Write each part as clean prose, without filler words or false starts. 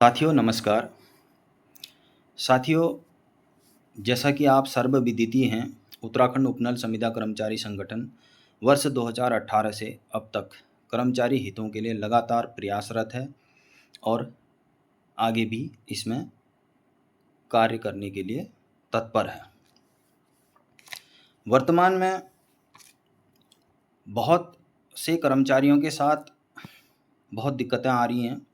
साथियों नमस्कार। साथियों, जैसा कि आप सर्वविदित हैं, उत्तराखंड उपनल संविदा कर्मचारी संगठन वर्ष 2018 से अब तक कर्मचारी हितों के लिए लगातार प्रयासरत है और आगे भी इसमें कार्य करने के लिए तत्पर है। वर्तमान में बहुत से कर्मचारियों के साथ बहुत दिक्कतें आ रही हैं।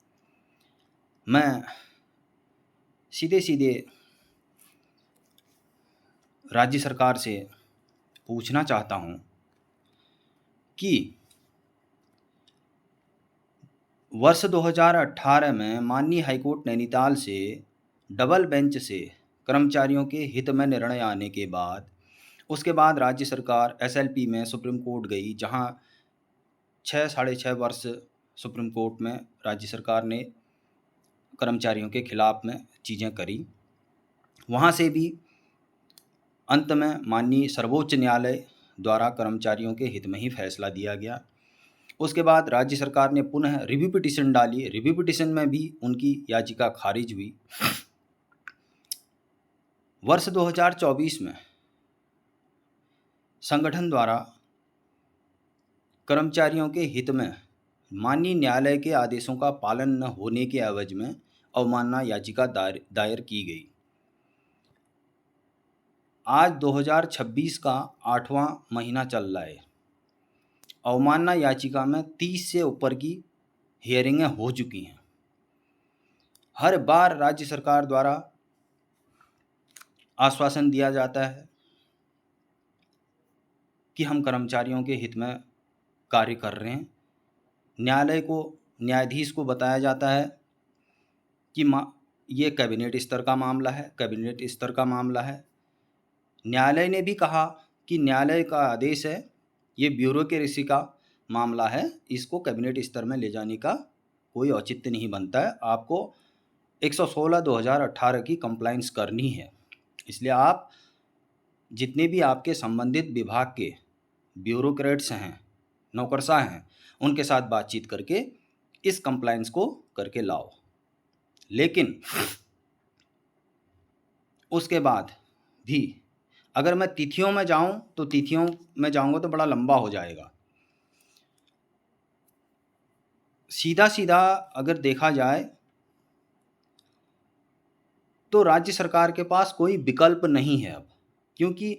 मैं सीधे सीधे राज्य सरकार से पूछना चाहता हूं कि वर्ष 2018 में माननीय हाईकोर्ट नैनीताल से डबल बेंच से कर्मचारियों के हित में निर्णय आने के बाद उसके बाद राज्य सरकार एसएलपी में सुप्रीम कोर्ट गई, जहां 6 साढ़े 6 वर्ष सुप्रीम कोर्ट में राज्य सरकार ने कर्मचारियों के खिलाफ में चीज़ें करी। वहां से भी अंत में माननीय सर्वोच्च न्यायालय द्वारा कर्मचारियों के हित में ही फैसला दिया गया। उसके बाद राज्य सरकार ने पुनः रिव्यू पिटीशन डाली। रिव्यू पिटीशन में भी उनकी याचिका खारिज हुई। वर्ष 2024 में संगठन द्वारा कर्मचारियों के हित में माननीय न्यायालय के आदेशों का पालन न होने के एवज में अवमानना याचिका दायर की गई। आज 2026 का 8वां महीना चल रहा है। अवमानना याचिका में 30 से ऊपर की हियरिंगें हो चुकी हैं। हर बार राज्य सरकार द्वारा आश्वासन दिया जाता है कि हम कर्मचारियों के हित में कार्य कर रहे हैं। न्यायाधीश को बताया जाता है कि ये कैबिनेट स्तर का मामला है। न्यायालय ने भी कहा कि न्यायालय का आदेश है, ये ब्यूरोक्रेसी का मामला है, इसको कैबिनेट स्तर में ले जाने का कोई औचित्य नहीं बनता है। आपको 116/2018 की कंप्लाइंस करनी है। इसलिए आप जितने भी आपके संबंधित विभाग के ब्यूरोक्रेट्स हैं, नौकरशाह हैं, उनके साथ बातचीत करके इस कंप्लाइंस को करके लाओ। लेकिन उसके बाद भी अगर मैं तिथियों में जाऊं तो तिथियों में जाऊंगा तो बड़ा लंबा हो जाएगा। सीधा सीधा अगर देखा जाए तो राज्य सरकार के पास कोई विकल्प नहीं है अब, क्योंकि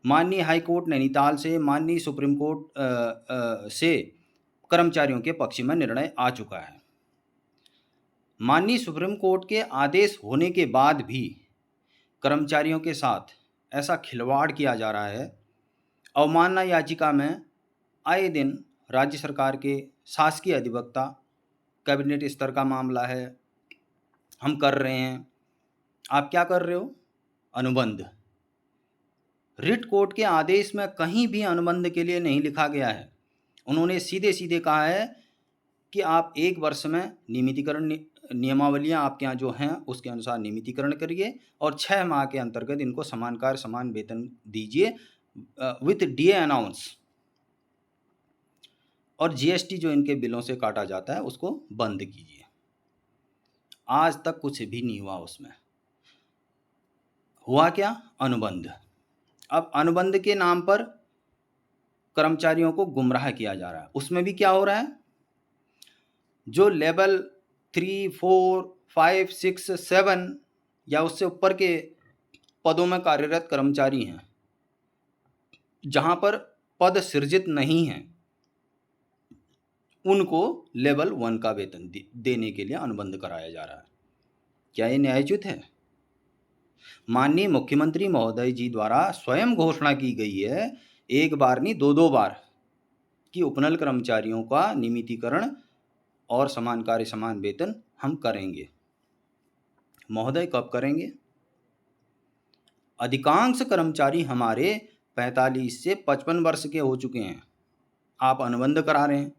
माननीय हाई कोर्ट नैनीताल से माननीय सुप्रीम कोर्ट से कर्मचारियों के पक्ष में निर्णय आ चुका है। माननीय सुप्रीम कोर्ट के आदेश होने के बाद भी कर्मचारियों के साथ ऐसा खिलवाड़ किया जा रहा है। अवमानना याचिका में आए दिन राज्य सरकार के शासकीय अधिवक्ता, कैबिनेट स्तर का मामला है, हम कर रहे हैं। आप क्या कर रहे हो? अनुबंध। रिट कोर्ट के आदेश में कहीं भी अनुबंध के लिए नहीं लिखा गया है। उन्होंने सीधे सीधे कहा है कि आप 1 वर्ष में नियमितीकरण नियमावलियां आपके यहाँ जो हैं उसके अनुसार नियमितीकरण करिए और 6 माह के अंतर्गत इनको समान कार्य समान वेतन दीजिए विथ डीए अनाउंस, और जीएसटी जो इनके बिलों से काटा जाता है उसको बंद कीजिए। आज तक कुछ भी नहीं हुआ। उसमें हुआ क्या? अनुबंध। अब अनुबंध के नाम पर कर्मचारियों को गुमराह किया जा रहा है। उसमें भी क्या हो रहा है? जो लेवल 3, 4, 5, 6, 7 या उससे ऊपर के पदों में कार्यरत कर्मचारी हैं, जहां पर पद सृजित नहीं है, उनको लेवल 1 का वेतन देने के लिए अनुबंध कराया जा रहा है। क्या ये न्यायोचित है? माननीय मुख्यमंत्री महोदय जी द्वारा स्वयं घोषणा की गई है, एक बार नहीं 2-2 बार, कि उपनल कर्मचारियों का नियमितीकरण और समान कार्य समान वेतन हम करेंगे। महोदय कब करेंगे? अधिकांश कर्मचारी हमारे 45 से 55 वर्ष के हो चुके हैं। आप अनुबंध करा रहे हैं।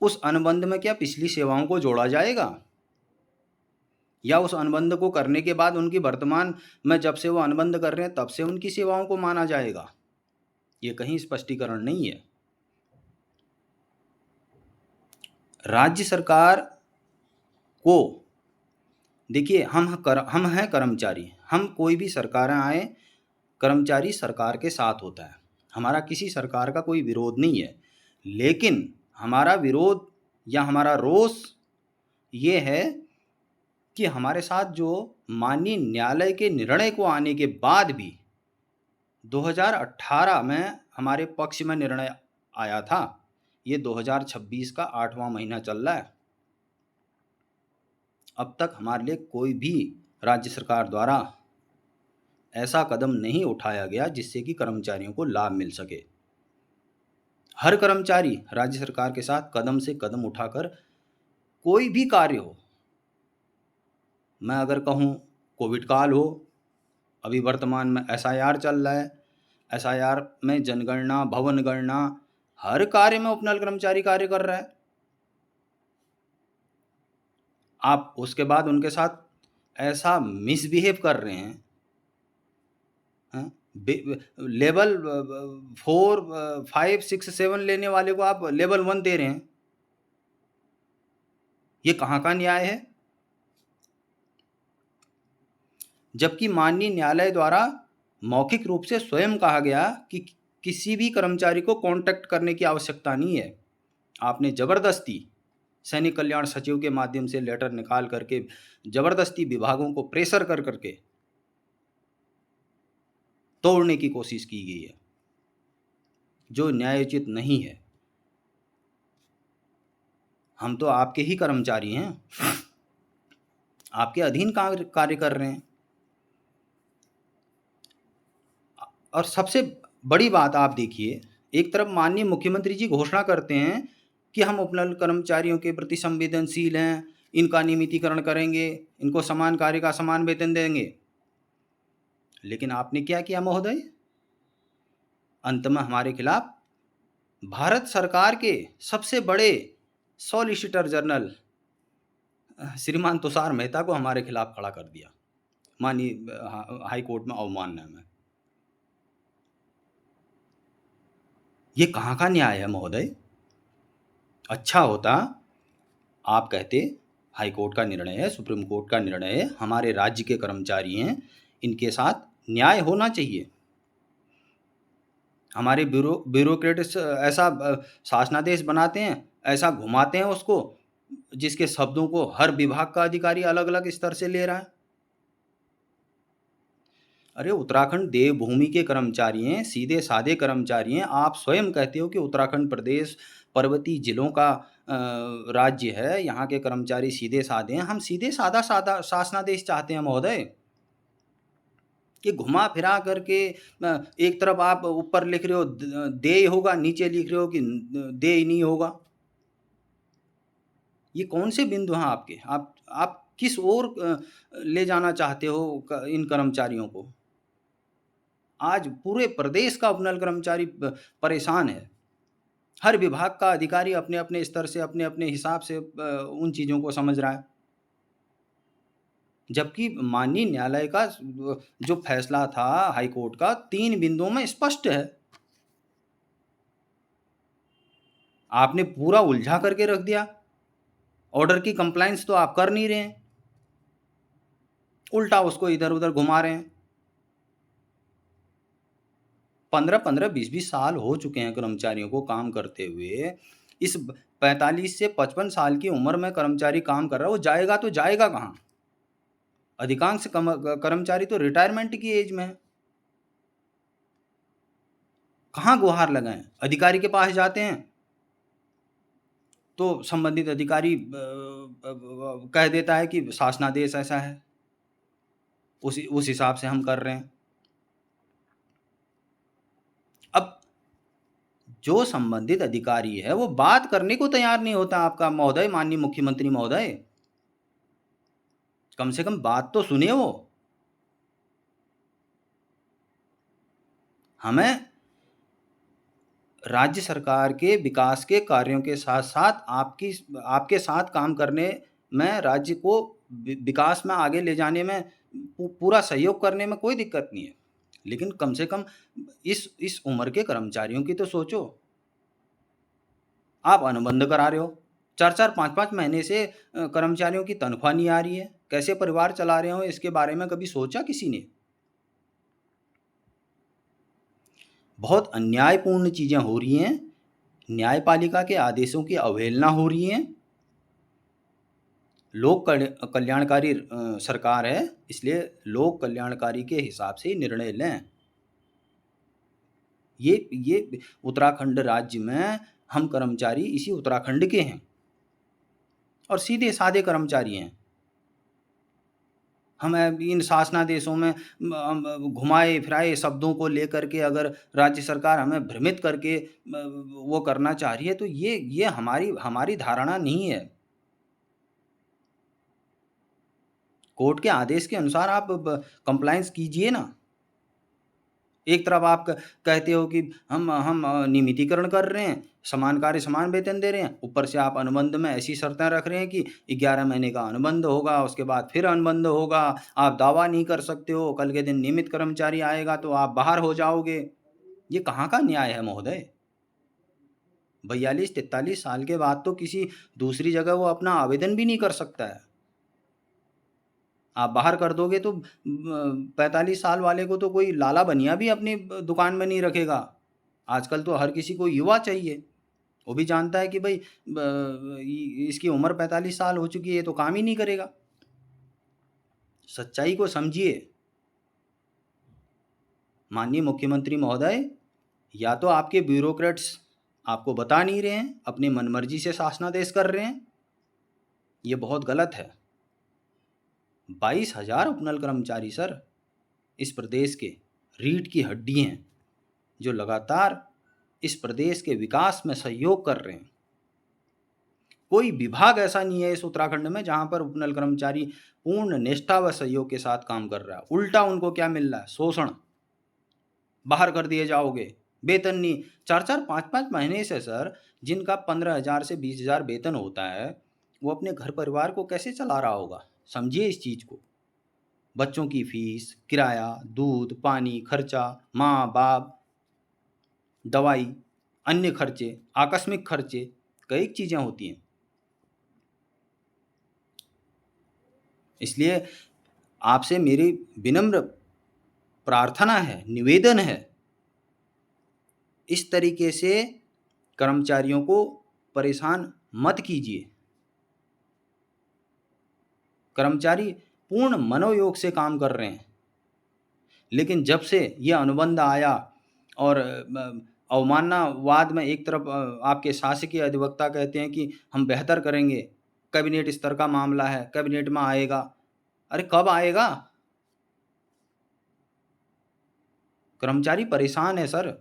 उस अनुबंध में क्या पिछली सेवाओं को जोड़ा जाएगा, या उस अनुबंध को करने के बाद उनकी वर्तमान में जब से वो अनुबंध कर रहे हैं तब से उनकी सेवाओं को माना जाएगा? ये कहीं स्पष्टीकरण नहीं है। राज्य सरकार को, देखिए हम हैं कर्मचारी, हम कोई भी सरकारें आए, कर्मचारी सरकार के साथ होता है। हमारा किसी सरकार का कोई विरोध नहीं है, लेकिन हमारा विरोध या हमारा रोष ये है कि हमारे साथ जो माननीय न्यायालय के निर्णय को आने के बाद भी 2018 में हमारे पक्ष में निर्णय आया था, ये 2026 का 8वां महीना चल रहा है, अब तक हमारे लिए कोई भी राज्य सरकार द्वारा ऐसा कदम नहीं उठाया गया जिससे कि कर्मचारियों को लाभ मिल सके। हर कर्मचारी राज्य सरकार के साथ कदम से कदम उठाकर कोई भी कार्य हो, मैं अगर कहूँ कोविड काल हो, अभी वर्तमान में एसआईआर चल रहा है, एसआईआर में जनगणना, भवन गणना, हर कार्य में उपनल कर्मचारी कार्य कर रहा है। आप उसके बाद उनके साथ ऐसा मिसबिहेव कर रहे हैं, लेवल 4, 5, 6, 7 लेने वाले को आप लेवल 1 दे रहे हैं, ये कहाँ का न्याय है? जबकि माननीय न्यायालय द्वारा मौखिक रूप से स्वयं कहा गया कि किसी भी कर्मचारी को कांटेक्ट करने की आवश्यकता नहीं है। आपने जबरदस्ती सैनिक कल्याण सचिव के माध्यम से लेटर निकाल करके जबरदस्ती विभागों को प्रेशर कर करके तोड़ने की कोशिश की गई है, जो न्यायोचित नहीं है। हम तो आपके ही कर्मचारी हैं, आपके अधीन कार्य कर रहे हैं। और सबसे बड़ी बात आप देखिए, एक तरफ माननीय मुख्यमंत्री जी घोषणा करते हैं कि हम उपनल कर्मचारियों के प्रति संवेदनशील हैं, इनका नियमितीकरण करेंगे, इनको समान कार्य का समान वेतन देंगे। लेकिन आपने क्या किया महोदय? अंत में हमारे खिलाफ भारत सरकार के सबसे बड़े सॉलिसिटर जनरल श्रीमान तुषार मेहता को हमारे खिलाफ खड़ा कर दिया माननीय हाई कोर्ट में अवमानना में। ये कहाँ का न्याय है महोदय? अच्छा होता आप कहते हाई कोर्ट का निर्णय है, सुप्रीम कोर्ट का निर्णय है, हमारे राज्य के कर्मचारी हैं, इनके साथ न्याय होना चाहिए। हमारे ब्यूरोक्रेट्स ऐसा शासनादेश बनाते हैं, ऐसा घुमाते हैं उसको, जिसके शब्दों को हर विभाग का अधिकारी अलग अलग स्तर से ले रहा है। अरे उत्तराखंड देवभूमि के कर्मचारी हैं, सीधे साधे कर्मचारी हैं। आप स्वयं कहते हो कि उत्तराखंड प्रदेश पर्वतीय जिलों का राज्य है, यहाँ के कर्मचारी सीधे साधे हैं। हम सीधे साधा साधा शासनादेश चाहते हैं महोदय, कि घुमा फिरा करके एक तरफ आप ऊपर लिख रहे हो देय होगा, नीचे लिख रहे हो कि देय नहीं होगा। ये कौन से बिंदु हैं आपके? आप किस ओर ले जाना चाहते हो इन कर्मचारियों को? आज पूरे प्रदेश का उपनल कर्मचारी परेशान है। हर विभाग का अधिकारी अपने अपने स्तर से, अपने अपने हिसाब से उन चीज़ों को समझ रहा है। जबकि माननीय न्यायालय का जो फैसला था हाई कोर्ट का 3 बिंदुओं में स्पष्ट है। आपने पूरा उलझा करके रख दिया। ऑर्डर की कंप्लायंस तो आप कर नहीं रहे हैं, उल्टा उसको इधर उधर घुमा रहे हैं। 15-15, 20-20 साल हो चुके हैं कर्मचारियों को काम करते हुए। इस 45 से 55 साल की उम्र में कर्मचारी काम कर रहा है, वो जाएगा तो जाएगा कहाँ? अधिकांश कर्मचारी तो रिटायरमेंट की एज में है। कहाँ गुहार लगाएं? अधिकारी के पास जाते हैं तो संबंधित अधिकारी कह देता है कि शासनादेश ऐसा है, उस हिसाब से हम कर रहे हैं। अब जो संबंधित अधिकारी है वो बात करने को तैयार नहीं होता आपका महोदय, माननीय मुख्यमंत्री महोदय। कम से कम बात तो सुनिए वो। हमें राज्य सरकार के विकास के कार्यों के साथ साथ आपके साथ काम करने में, राज्य को विकास में आगे ले जाने में पूरा सहयोग करने में कोई दिक्कत नहीं है। लेकिन कम से कम इस उम्र के कर्मचारियों की तो सोचो। आप अनुबंध करा रहे हो, 4-4 5-5 महीने से कर्मचारियों की तनख्वाह नहीं आ रही है। कैसे परिवार चला रहे हो इसके बारे में कभी सोचा किसी ने? बहुत अन्यायपूर्ण चीज़ें हो रही हैं, न्यायपालिका के आदेशों की अवहेलना हो रही है। लोक कल्याणकारी सरकार है, इसलिए लोक कल्याणकारी के हिसाब से ही निर्णय लें। ये उत्तराखंड राज्य में हम कर्मचारी इसी उत्तराखंड के हैं और सीधे-साधे कर्मचारी हैं। हम इन शासनादेशों में घुमाए-फिराए शब्दों को लेकर के अगर राज्य सरकार हमें भ्रमित करके वो करना चाह रही है, तो ये हमारी हमारी धारणा नहीं है। कोर्ट के आदेश के अनुसार आप कंप्लायंस कीजिए ना। एक तरफ आप कहते हो कि हम नियमितीकरण कर रहे हैं, समान कार्य समान वेतन दे रहे हैं, ऊपर से आप अनुबंध में ऐसी शर्तें रख रहे हैं कि 11 महीने का अनुबंध होगा, उसके बाद फिर अनुबंध होगा, आप दावा नहीं कर सकते हो, कल के दिन नियमित कर्मचारी आएगा तो आप बाहर हो जाओगे। ये कहाँ का न्याय है महोदय? 42-43 साल के बाद तो किसी दूसरी जगह वो अपना आवेदन भी नहीं कर सकता है। आप बाहर कर दोगे तो 45 साल वाले को तो कोई लाला बनिया भी अपनी दुकान में नहीं रखेगा। आजकल तो हर किसी को युवा चाहिए। वो भी जानता है कि भाई इसकी उम्र 45 साल हो चुकी है तो काम ही नहीं करेगा। सच्चाई को समझिए। माननीय मुख्यमंत्री महोदय, या तो आपके ब्यूरोक्रेट्स आपको बता नहीं रहे हैं, अपनी मनमर्जी से शासनादेश कर रहे हैं, ये बहुत गलत है। 22,000 उपनल कर्मचारी सर इस प्रदेश के रीढ़ की हड्डी हैं, जो लगातार इस प्रदेश के विकास में सहयोग कर रहे हैं। कोई विभाग ऐसा नहीं है इस उत्तराखंड में जहां पर उपनल कर्मचारी पूर्ण निष्ठा व सहयोग के साथ काम कर रहा है। उल्टा उनको क्या मिल रहा है? शोषण। बाहर कर दिए जाओगे, वेतन नहीं। 4-4 5-5 महीने से सर जिनका 15,000 से 20,000 वेतन होता है, वो अपने घर परिवार को कैसे चला रहा होगा? समझिए इस चीज़ को। बच्चों की फीस, किराया, दूध, पानी, खर्चा, माँ-बाप, दवाई, अन्य खर्चे, आकस्मिक खर्चे, कई चीज़ें होती हैं। इसलिए आपसे मेरी विनम्र प्रार्थना है, निवेदन है, इस तरीके से कर्मचारियों को परेशान मत कीजिए। कर्मचारी पूर्ण मनोयोग से काम कर रहे हैं, लेकिन जब से ये अनुबंध आया और अवमाननावाद में एक तरफ आपके शासकीय अधिवक्ता कहते हैं कि हम बेहतर करेंगे, कैबिनेट स्तर का मामला है, कैबिनेट में आएगा। अरे कब आएगा? कर्मचारी परेशान है सर।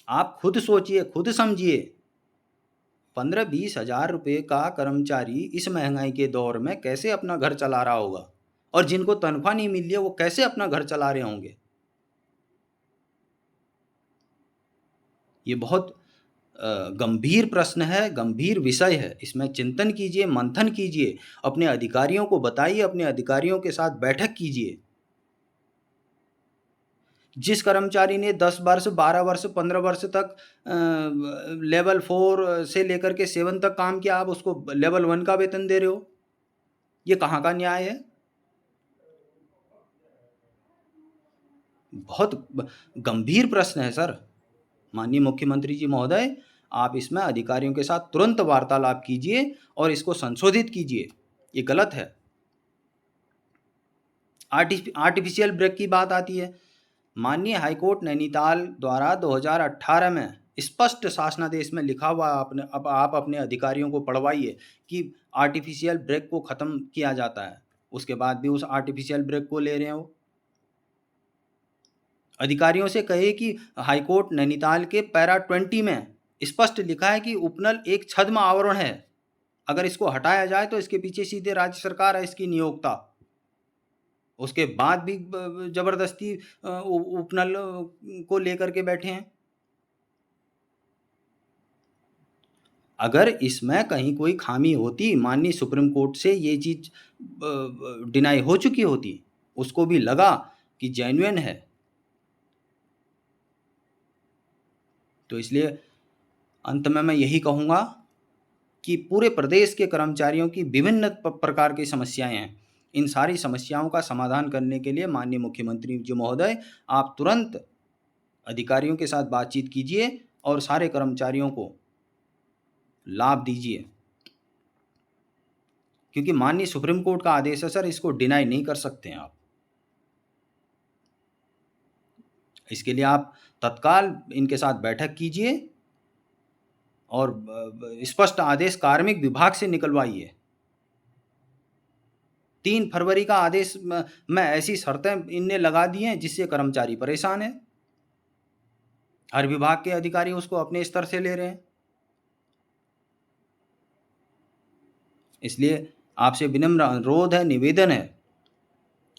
आप खुद सोचिए, खुद समझिए। 15-20 हज़ार रुपये का कर्मचारी इस महंगाई के दौर में कैसे अपना घर चला रहा होगा? और जिनको तनख्वाह नहीं मिल रही है वो कैसे अपना घर चला रहे होंगे? ये बहुत गंभीर प्रश्न है, गंभीर विषय है। इसमें चिंतन कीजिए, मंथन कीजिए, अपने अधिकारियों को बताइए, अपने अधिकारियों के साथ बैठक कीजिए। जिस कर्मचारी ने 10 वर्ष, 12 वर्ष, 15 वर्ष तक लेवल 4 से लेकर के 7 तक काम किया, आप उसको लेवल 1 का वेतन दे रहे हो। ये कहाँ का न्याय है? बहुत गंभीर प्रश्न है सर। माननीय मुख्यमंत्री जी महोदय, आप इसमें अधिकारियों के साथ तुरंत वार्तालाप कीजिए और इसको संशोधित कीजिए। ये गलत है। आर्टिफिशियल ब्रेक की बात आती है। माननीय हाईकोर्ट नैनीताल द्वारा 2018 में स्पष्ट शासनादेश में लिखा हुआ अब आप अपने अधिकारियों को पढ़वाइए कि आर्टिफिशियल ब्रेक को ख़त्म किया जाता है। उसके बाद भी उस आर्टिफिशियल ब्रेक को ले रहे हो। अधिकारियों से कहे कि हाईकोर्ट नैनीताल के पैरा 20 में स्पष्ट लिखा है कि उपनल एक छद्म आवरण है। अगर इसको हटाया जाए तो इसके पीछे सीधे राज्य सरकार है इसकी नियोक्ता। उसके बाद भी जबरदस्ती उपनल को लेकर के बैठे हैं। अगर इसमें कहीं कोई खामी होती, माननीय सुप्रीम कोर्ट से ये चीज़ डिनाई हो चुकी होती, उसको भी लगा कि जेन्युइन है, तो इसलिए अंत में मैं यही कहूँगा कि पूरे प्रदेश के कर्मचारियों की विभिन्न प्रकार की समस्याएं हैं। इन सारी समस्याओं का समाधान करने के लिए माननीय मुख्यमंत्री जी महोदय, आप तुरंत अधिकारियों के साथ बातचीत कीजिए और सारे कर्मचारियों को लाभ दीजिए, क्योंकि माननीय सुप्रीम कोर्ट का आदेश है सर, इसको डिनाई नहीं कर सकते हैं आप। इसके लिए आप तत्काल इनके साथ बैठक कीजिए और स्पष्ट आदेश कार्मिक विभाग से निकलवाइए। 3 फरवरी का आदेश में ऐसी शर्तें इनने लगा दी हैं जिससे कर्मचारी परेशान है। हर विभाग के अधिकारी उसको अपने स्तर से ले रहे हैं। इसलिए आपसे विनम्र अनुरोध है, निवेदन है,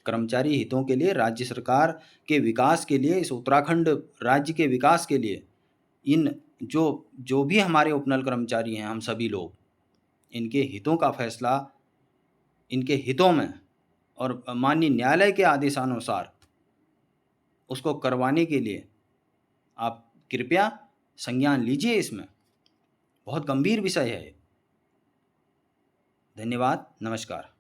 कर्मचारी हितों के लिए, राज्य सरकार के विकास के लिए, इस उत्तराखंड राज्य के विकास के लिए, इन जो जो भी हमारे उपनल कर्मचारी हैं, हम सभी लोग, इनके हितों का फैसला इनके हितों में और माननीय न्यायालय के आदेशानुसार उसको करवाने के लिए आप कृपया संज्ञान लीजिए। इसमें बहुत गंभीर विषय है। धन्यवाद, नमस्कार।